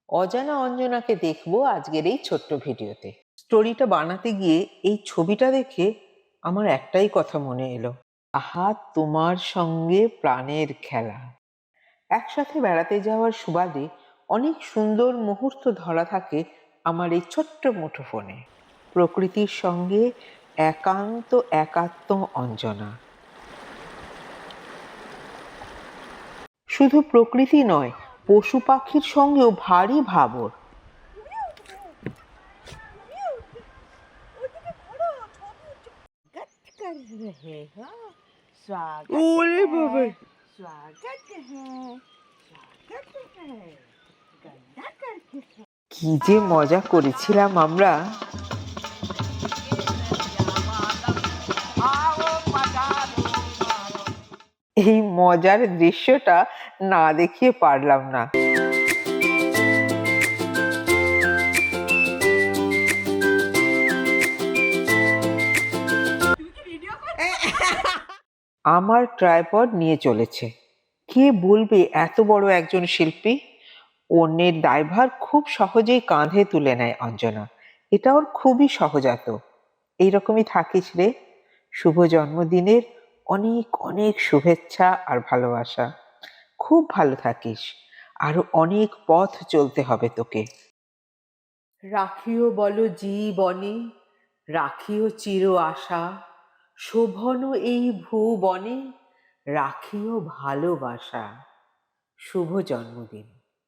অজানা অঞ্জনাকে দেখবো আজকের এই ছোট্ট ভিডিওতে। স্টোরিটা বানাতে গিয়ে এই ছবিটা দেখে আমার একটাই কথা মনে এলো, আহা তোমার সঙ্গে প্রাণের খেলা। একসাথে বেড়াতে যাওয়ার সুবাদে অনেক সুন্দর মুহূর্ত ধরা থাকে আমার এই ছোট্ট মুঠোফোনে। প্রকৃতির সঙ্গে একান্ত একাত্ম অঞ্জনা। শুধু প্রকৃতি নয়, পশু পাখির সঙ্গেও ভারী ভাবর। कर रहे हो स्वागत ओरे है बाबा। स्वागत है स्वागत है गंदा करके কি যে মজা করেছিলাম আমরা। এই মজার দৃশ্যটা না দেখিয়ে পারলাম না। আমার ট্রাইপড নিয়ে চলেছে। কে বলবে এত বড় একজন শিল্পী? অন্যের দায়ভার খুব সহজেই কাঁধে তুলে নেয় অঞ্জনা। এটা ওর খুবই সহজাত। এইরকমই থাকিস রে। শুভ জন্মদিনের অনেক অনেক শুভেচ্ছা আর ভালোবাসা। খুব ভালো থাকিস। আরো অনেক পথ চলতে হবে তোকে। রাখিও বলো জীবনে, রাখিও চির আশা, শোভন এই ভুবনে, রাখিও ভালোবাসা। শুভ জন্মদিন।